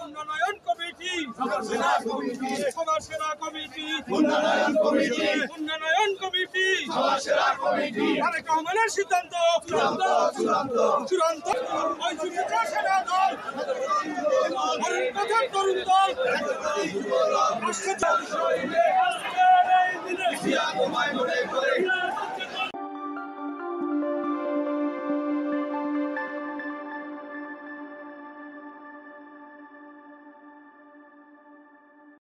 উন্নয়ন কমিটি সবার সেরা কমিটি উন্নয়ন কমিটি তারেক রহমানের সিদ্ধান্ত চূড়ান্ত সেনা দল তরুণ দল আজকের এই দিনে